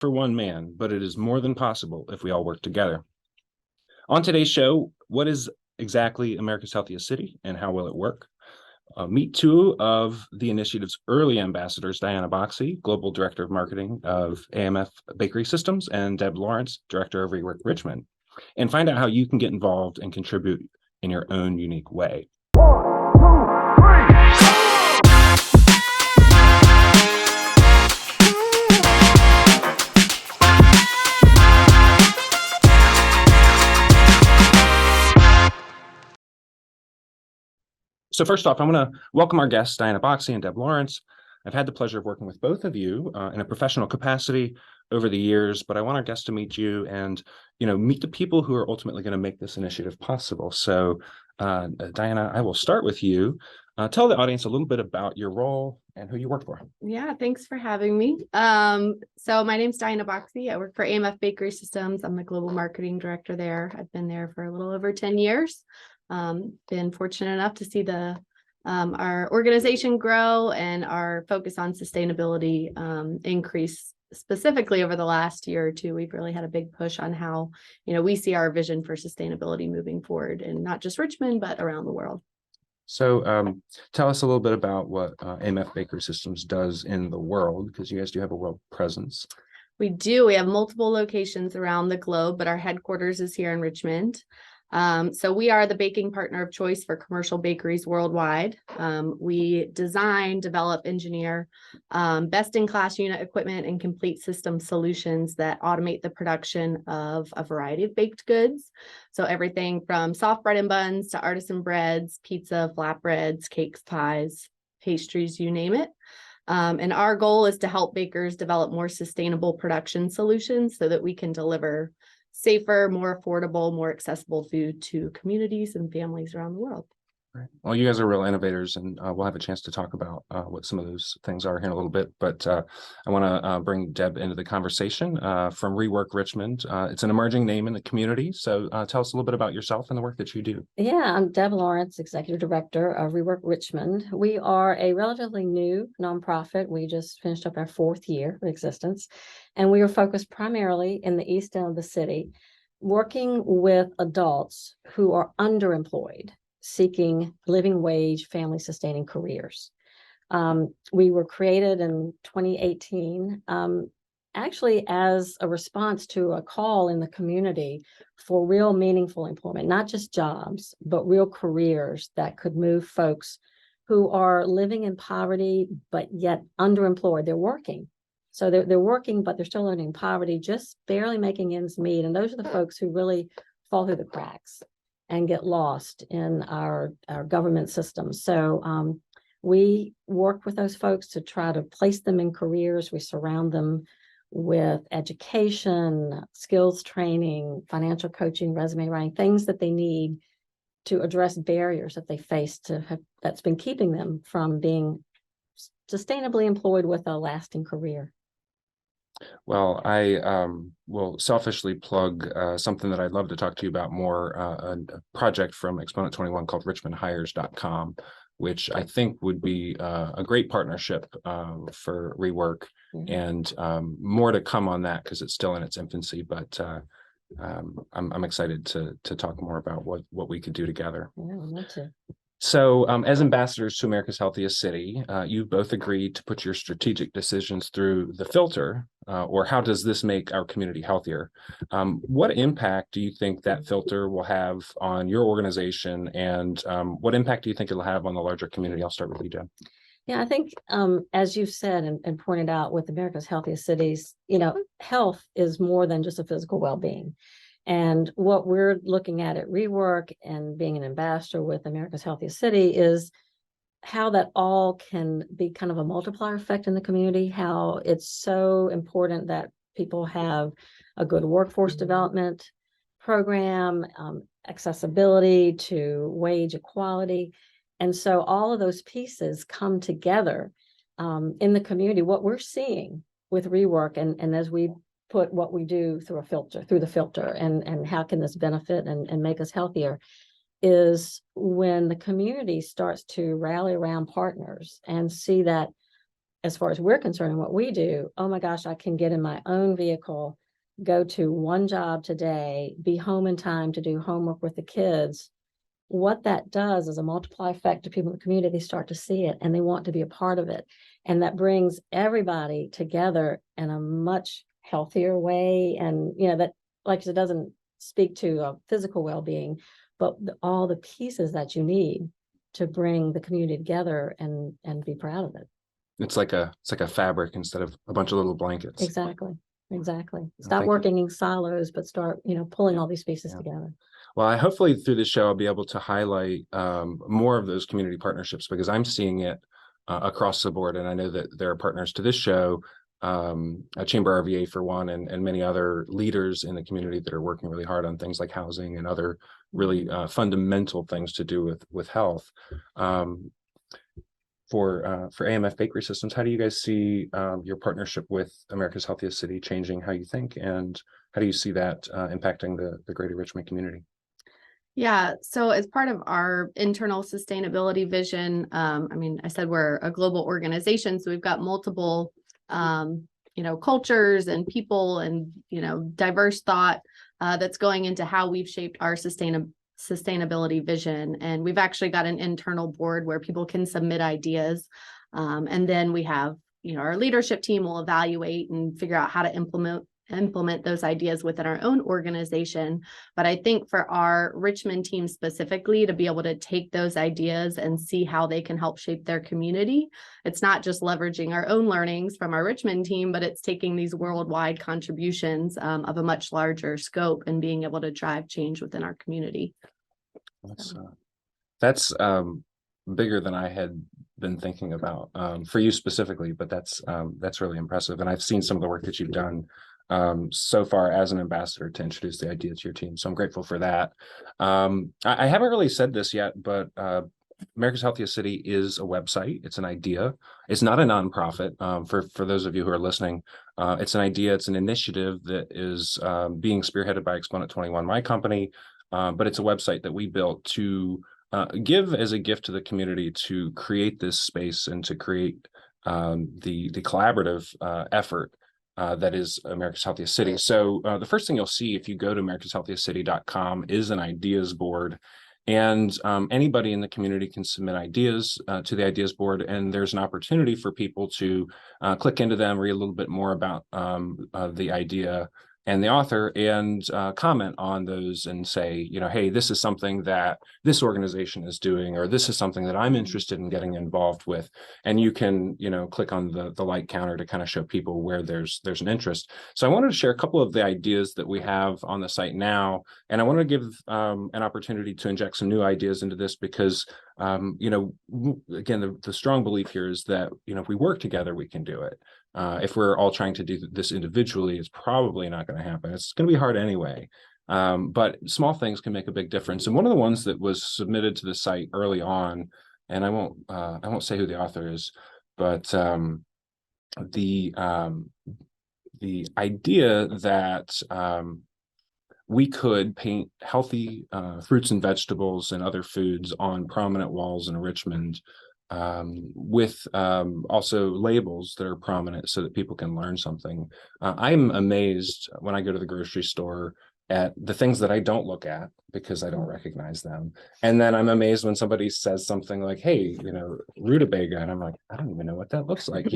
for one man, but it is more than possible if we all work together. On today's show, what is exactly America's Healthiest City and how will it work? Meet two of the initiative's early ambassadors, Diana Boxey, Global Director of Marketing of AMF Bakery Systems, and Deb Lawrence, Director of ReWork Richmond, and find out how you can get involved and contribute in your own unique way. So first off, I want to welcome our guests, Diana Boxey and Deb Lawrence. I've had the pleasure of working with both of you in a professional capacity over the years, but I want our guests to meet you and, meet the people who are ultimately going to make this initiative possible. So, Diana, I will start with you. Tell the audience a little bit about your role and who you work for. Yeah, thanks for having me. So my name's Diana Boxey. I work for AMF Bakery Systems. I'm the Global Marketing Director there. I've been there for a little over 10 years. Been fortunate enough to see our organization grow and our focus on sustainability increase specifically over the last year or two. We've really had a big push on how, we see our vision for sustainability moving forward in not just Richmond, but around the world. So tell us a little bit about what AMF Bakery Systems does in the world, because you guys do have a world presence. We do. We have multiple locations around the globe, but our headquarters is here in Richmond. So we are the baking partner of choice for commercial bakeries worldwide. We design, develop, engineer best-in-class unit equipment and complete system solutions that automate the production of a variety of baked goods. So everything from soft bread and buns to artisan breads, pizza, flatbreads, cakes, pies, pastries, you name it. And our goal is to help bakers develop more sustainable production solutions so that we can deliver safer, more affordable, more accessible food to communities and families around the world. Right. Well, you guys are real innovators, and we'll have a chance to talk about what some of those things are here in a little bit. But I want to bring Deb into the conversation from ReWork Richmond. It's an emerging name in the community. So tell us a little bit about yourself and the work that you do. Yeah, I'm Deb Lawrence, Executive Director of ReWork Richmond. We are a relatively new nonprofit. We just finished up our 4th year of existence, and we are focused primarily in the East End of the city, working with adults who are underemployed, seeking living wage, family sustaining careers. We were created in 2018, actually as a response to a call in the community for real meaningful employment, not just jobs, but real careers that could move folks who are living in poverty, but yet underemployed. They're working. So they're working, but they're still living in poverty, just barely making ends meet. And those are the folks who really fall through the cracks and get lost in our government system. So we work with those folks to try to place them in careers. We surround them with education, skills training, financial coaching, resume writing, things that they need to address barriers that they face that's been keeping them from being sustainably employed with a lasting career. Well, I will selfishly plug something that I'd love to talk to you about more, a project from Exponent 21 called richmondhires.com, which I think would be a great partnership for ReWork, and more to come on that because it's still in its infancy, but I'm excited to talk more about what we could do together. Yeah, I'd love to. So as ambassadors to America's Healthiest City, you both agreed to put your strategic decisions through the filter, or how does this make our community healthier? What impact do you think that filter will have on your organization, and what impact do you think it'll have on the larger community? I'll start with you, Deb. Yeah, I think as you said and pointed out with America's Healthiest Cities, health is more than just a physical well-being. And what we're looking at ReWork and being an ambassador with America's Healthiest City is how that all can be kind of a multiplier effect in the community, how it's so important that people have a good workforce development program, accessibility to wage equality. And so all of those pieces come together in the community. What we're seeing with ReWork, and as we put what we do through the filter, and how can this benefit and make us healthier, is when the community starts to rally around partners and see that as far as we're concerned, what we do, oh my gosh, I can get in my own vehicle, go to one job today, be home in time to do homework with the kids. What that does is a multiply effect to people in the community. They start to see it and they want to be a part of it. And that brings everybody together in a much healthier way. And, that, like I said, doesn't speak to physical well-being, but all the pieces that you need to bring the community together and be proud of it. It's like a fabric instead of a bunch of little blankets. Exactly. Stop Thank you. working in silos, but start, pulling all these pieces together. Well, hopefully through this show, I'll be able to highlight more of those community partnerships, because I'm seeing it across the board. And I know that there are partners to this show, Chamber RVA for one, and many other leaders in the community that are working really hard on things like housing and other really fundamental things to do with health. For AMF Bakery Systems, how do you guys see your partnership with America's Healthiest City changing how you think, and how do you see that impacting the greater Richmond community? Yeah, so as part of our internal sustainability vision, I said we're a global organization, so we've got multiple, cultures and people and, diverse thought that's going into how we've shaped our sustainability vision. And we've actually got an internal board where people can submit ideas. And then we have, our leadership team will evaluate and figure out how to implement those ideas within our own organization. But I think for our Richmond team specifically, to be able to take those ideas and see how they can help shape their community, it's not just leveraging our own learnings from our Richmond team, but it's taking these worldwide contributions of a much larger scope and being able to drive change within our community. That's bigger than I had been thinking about for you specifically, but that's really impressive. And I've seen some of the work that you've done so far as an ambassador to introduce the idea to your team. So I'm grateful for that. I haven't really said this yet, but America's Healthiest City is a website. It's an idea. It's not a nonprofit. For those of you who are listening, it's an idea. It's an initiative that is being spearheaded by Exponent 21, my company, but it's a website that we built to give as a gift to the community to create this space and to create the collaborative effort that is America's Healthiest City. So the first thing you'll see if you go to AmericasHealthiestCity.com is an ideas board. And anybody in the community can submit ideas to the ideas board. And there's an opportunity for people to click into them, read a little bit more about the idea and the author, and comment on those and say, hey, this is something that this organization is doing, or this is something that I'm interested in getting involved with. And you can, click on the like counter to kind of show people where there's an interest. So I wanted to share a couple of the ideas that we have on the site now. And I want to give an opportunity to inject some new ideas into this because, again, the strong belief here is that, if we work together, we can do it. If we're all trying to do this individually, it's probably not going to happen. It's going to be hard anyway. But small things can make a big difference. And one of the ones that was submitted to the site early on, and I won't say who the author is, but the idea that we could paint healthy fruits and vegetables and other foods on prominent walls in Richmond, with also labels that are prominent so that people can learn something. I'm amazed when I go to the grocery store at the things that I don't look at because I don't recognize them. And then I'm amazed when somebody says something like, hey, rutabaga. And I'm like, I don't even know what that looks like,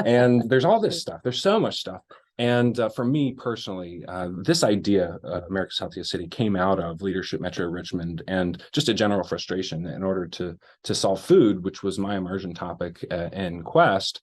and there's all this stuff. There's so much stuff. And for me personally, this idea, America's Healthiest City, came out of Leadership Metro Richmond and just a general frustration in order to solve food, which was my immersion topic in Quest,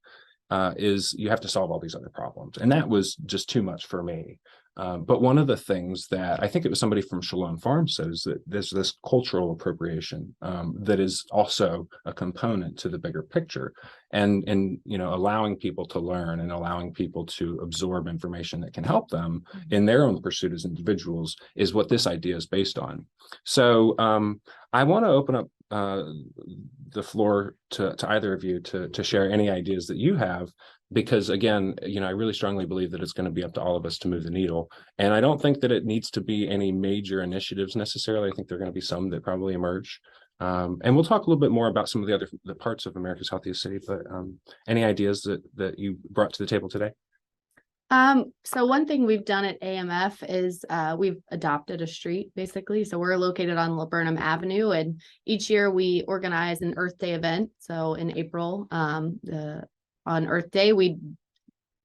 is you have to solve all these other problems. And that was just too much for me. But one of the things that I think it was somebody from Shalom Farm says that there's this cultural appropriation that is also a component to the bigger picture, and allowing people to learn and allowing people to absorb information that can help them in their own pursuit as individuals is what this idea is based on. So I want to open up the floor to either of you to share any ideas that you have. Because again, I really strongly believe that it's going to be up to all of us to move the needle. And I don't think that it needs to be any major initiatives necessarily. I think there are going to be some that probably emerge. And we'll talk a little bit more about some of the parts of America's Healthiest City, but any ideas that you brought to the table today? So one thing we've done at AMF is we've adopted a street basically. So we're located on Laburnum Avenue, and each year we organize an Earth Day event. So in April, on Earth Day, we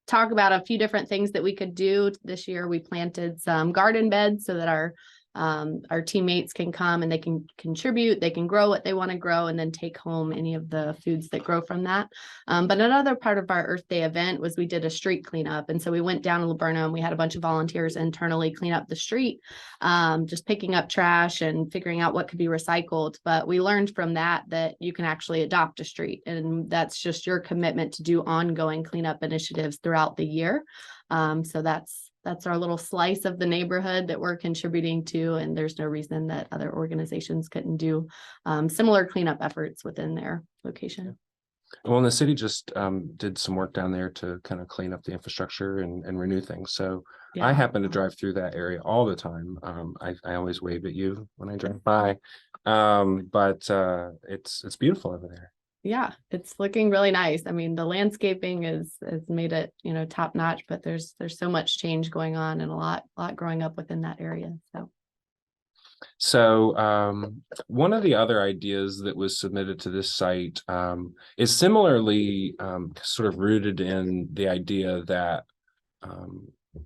talk about a few different things that we could do. This year we planted some garden beds so that our teammates can come and they can contribute, they can grow what they want to grow and then take home any of the foods that grow from that. But another part of our Earth Day event was we did a street cleanup. And so we went down to Laburnum, we had a bunch of volunteers internally clean up the street, just picking up trash and figuring out what could be recycled. But we learned from that you can actually adopt a street, and that's just your commitment to do ongoing cleanup initiatives throughout the year. So that's our little slice of the neighborhood that we're contributing to, and there's no reason that other organizations couldn't do similar cleanup efforts within their location. Well, and the city just did some work down there to kind of clean up the infrastructure and renew things. So Yeah. I happen to drive through that area all the time. I always wave at you when I drive by, but it's beautiful over there. Yeah, it's looking really nice. I mean, the landscaping has made it, top notch, but there's so much change going on and a lot growing up within that area. So one of the other ideas that was submitted to this site is similarly sort of rooted in the idea that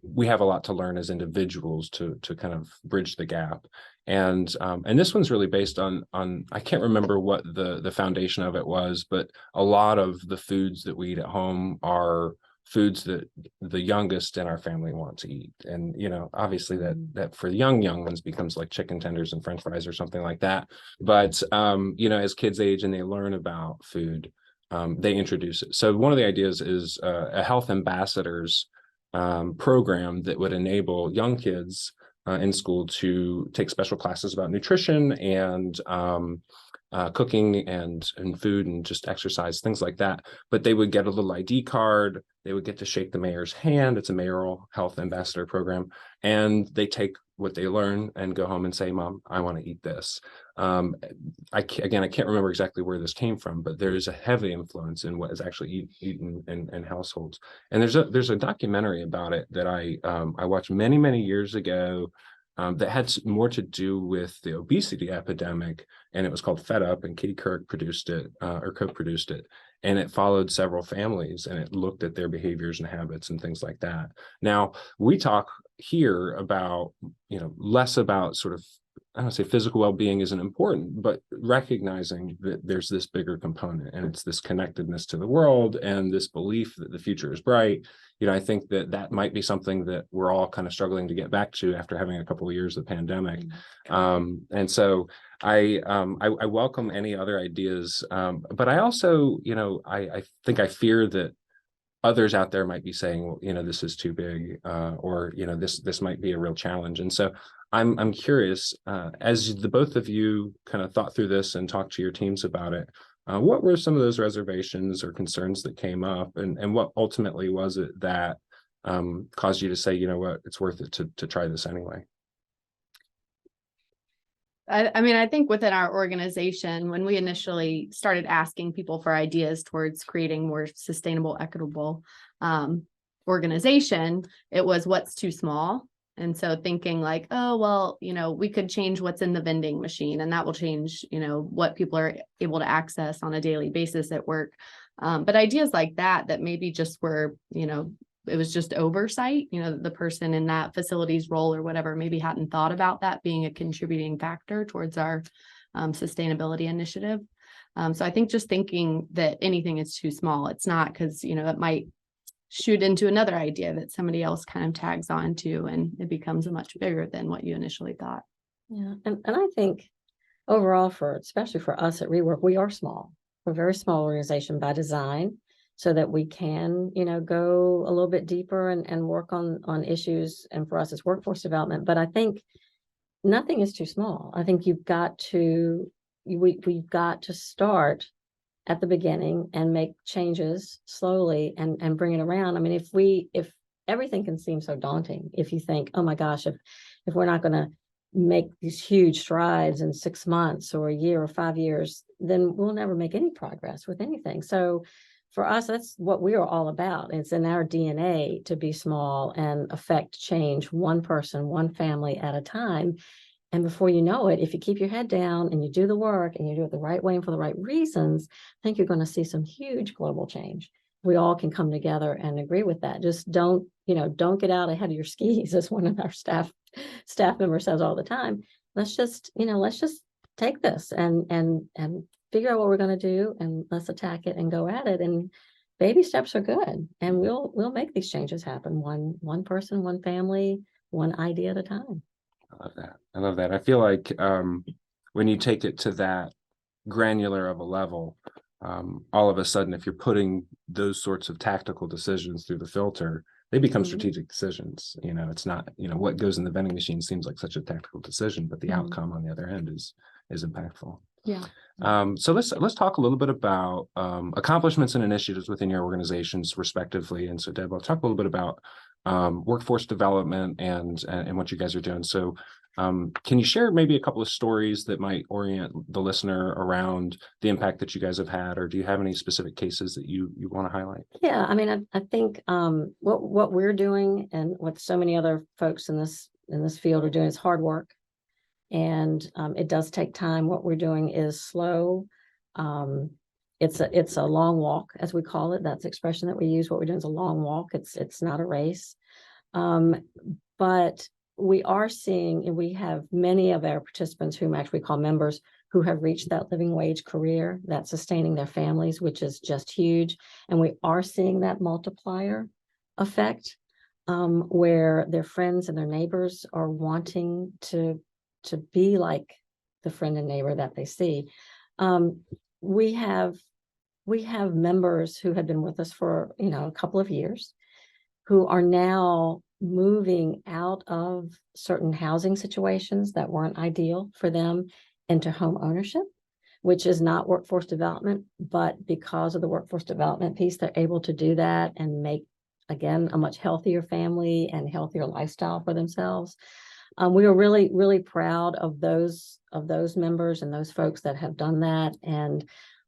we have a lot to learn as individuals to kind of bridge the gap. And this one's really based on I can't remember what the foundation of it was, but a lot of the foods that we eat at home are foods that the youngest in our family want to eat. And, obviously that for young ones becomes like chicken tenders and French fries or something like that. But, as kids age and they learn about food, they introduce it. So one of the ideas is a health ambassadors program that would enable young kids in school to take special classes about nutrition and cooking and food and just exercise, things like that. But they would get a little ID card. They would get to shake the mayor's hand. It's a mayoral health ambassador program. And they take what they learn and go home and say, Mom, I want to eat this. I can't remember exactly where this came from, but there is a heavy influence in what is actually eaten in households. And there's a documentary about it that I watched many years ago that had more to do with the obesity epidemic, and it was called Fed Up, and Katie Couric produced it or co-produced it, and it followed several families and it looked at their behaviors and habits and things like that. Now we talk here about less about sort of, I don't say physical well-being isn't important, but recognizing that there's this bigger component, and it's this connectedness to the world and this belief that the future is bright. I think that might be something that we're all kind of struggling to get back to after having a couple of years of pandemic. And so I welcome any other ideas, but I also, I think I fear that others out there might be saying, well, this is too big, or this might be a real challenge. And so I'm curious, as the both of you kind of thought through this and talked to your teams about it, what were some of those reservations or concerns that came up, and what ultimately was it that caused you to say, what, it's worth it to try this anyway? I think within our organization, when we initially started asking people for ideas towards creating more sustainable, equitable organization, it was what's too small. And so thinking like, oh, well, we could change what's in the vending machine, and that will change, what people are able to access on a daily basis at work. But ideas like that maybe just were, it was just oversight, the person in that facility's role or whatever maybe hadn't thought about that being a contributing factor towards our sustainability initiative. So I think just thinking that anything is too small, it's not, because, it might shoot into another idea that somebody else kind of tags on to, and it becomes much bigger than what you initially thought. Yeah. And I think overall, especially for us at ReWork, we are small. We're a very small organization by design, so that we can, go a little bit deeper and work on issues. And for us, it's workforce development. But I think nothing is too small. I think we've got to start at the beginning and make changes slowly and bring it around. I mean, if everything can seem so daunting, if you think, oh my gosh, if we're not going to make these huge strides in 6 months or a year or 5 years, then we'll never make any progress with anything. So for us, that's what we are all about. It's in our DNA to be small and affect change one person, one family at a time. And before you know it, if you keep your head down and you do the work and you do it the right way and for the right reasons, I think you're going to see some huge global change. We all can come together and agree with that. Just don't get out ahead of your skis, as one of our staff members says all the time. Let's just take this and figure out what we're going to do, and let's attack it and go at it. And baby steps are good, and we'll make these changes happen one person, one family, one idea at a time. I love that. I love that. I feel like when you take it to that granular of a level, all of a sudden, if you're putting those sorts of tactical decisions through the filter, they become strategic decisions. It's not, what goes in the vending machine seems like such a tactical decision, but the outcome on the other end is impactful. Yeah. So let's talk a little bit about accomplishments and initiatives within your organizations respectively. And so Deb, I'll talk a little bit about workforce development and what you guys are doing. So can you share maybe a couple of stories that might orient the listener around the impact that you guys have had, or do you have any specific cases that you want to highlight? Yeah, I mean, I think what we're doing and what so many other folks in this field are doing is hard work, and it does take time. What we're doing is slow. It's a long walk, as we call it. That's the expression that we use. What we're doing is a long walk. It's not a race, but we are seeing, and we have many of our participants whom actually call members, who have reached that living wage career that's sustaining their families, which is just huge. And we are seeing that multiplier effect, where their friends and their neighbors are wanting to be like the friend and neighbor that they see. We have members who have been with us for a couple of years, who are now moving out of certain housing situations that weren't ideal for them into home ownership, which is not workforce development, but because of the workforce development piece, they're able to do that and make, again, a much healthier family and healthier lifestyle for themselves. We are really, really proud of those members and those folks that have done that. And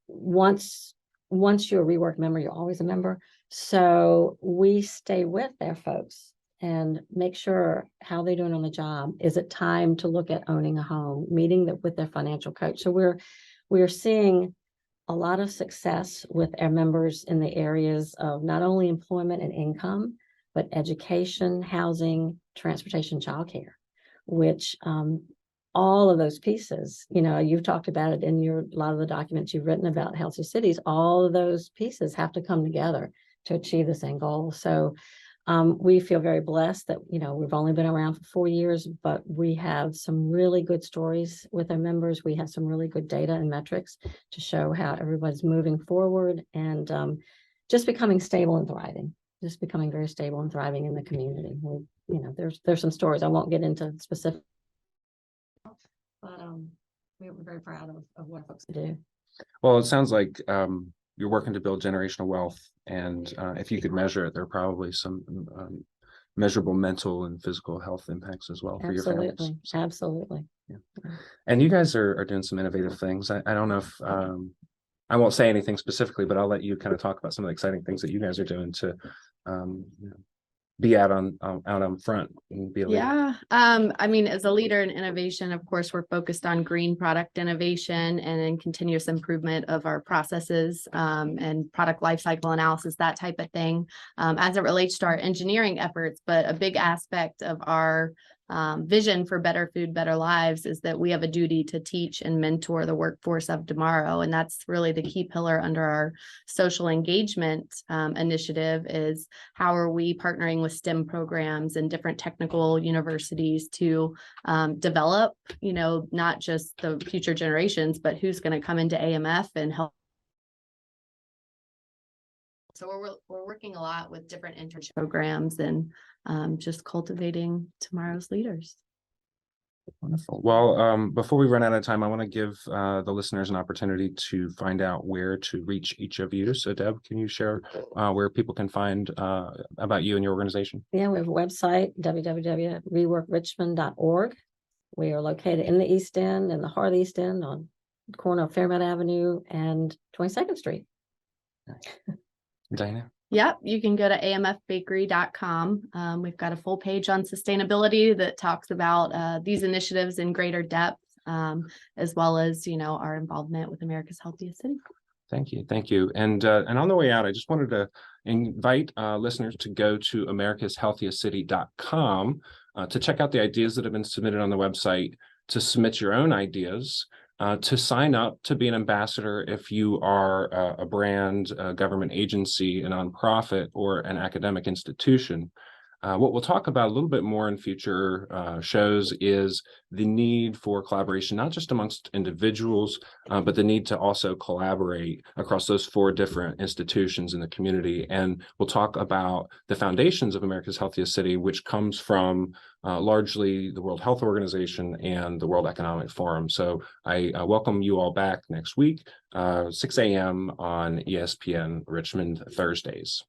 once you're a ReWork member, you're always a member. So we stay with their folks and make sure how they're doing on the job. Is it time to look at owning a home, meeting with their financial coach? So we're seeing a lot of success with our members in the areas of not only employment and income, but education, housing, transportation, childcare, which all of those pieces, you've talked about it in a lot of the documents you've written about healthy cities. All of those pieces have to come together to achieve the same goal. So we feel very blessed that, we've only been around for 4 years, but we have some really good stories with our members. We have some really good data and metrics to show how everybody's moving forward and just becoming stable and thriving, just becoming very stable and thriving in the community. There's some stories. I won't get into specific, but we're very proud of what folks do. Well, it sounds like you're working to build generational wealth, and if you could measure it, there are probably some measurable mental and physical health impacts as well for your families. Absolutely. Yeah. And you guys are doing some innovative things. I don't know if I won't say anything specifically, but I'll let you kind of talk about some of the exciting things that you guys are doing to be out on front and be a leader. Yeah. I mean, as a leader in innovation, of course, we're focused on green product innovation and then continuous improvement of our processes and product lifecycle analysis, that type of thing, as it relates to our engineering efforts. But a big aspect of our vision for better food, better lives is that we have a duty to teach and mentor the workforce of tomorrow. And that's really the key pillar under our social engagement initiative, is how are we partnering with STEM programs and different technical universities to develop, not just the future generations, but who's going to come into AMF and help. So we're working a lot with different internship programs and just cultivating tomorrow's leaders. Wonderful. Well, before we run out of time, I want to give the listeners an opportunity to find out where to reach each of you. So Deb, can you share where people can find about you and your organization? Yeah, we have a website, www.reworkrichmond.org. We are located in the East End, in the heart of the East End, on the corner of Fairmount Avenue and 22nd Street. Diana? Yep, you can go to amfbakery.com. We've got a full page on sustainability that talks about these initiatives in greater depth, as well as, our involvement with America's Healthiest City. Thank you. Thank you. And on the way out, I just wanted to invite listeners to go to AmericasHealthiestCity.com to check out the ideas that have been submitted on the website, to submit your own ideas, to sign up to be an ambassador if you are a brand, a government agency, a nonprofit, or an academic institution. What we'll talk about a little bit more in future shows is the need for collaboration, not just amongst individuals, but the need to also collaborate across those 4 different institutions in the community. And we'll talk about the foundations of America's Healthiest City, which comes from largely the World Health Organization and the World Economic Forum. So I welcome you all back next week, 6 a.m. on ESPN Richmond Thursdays.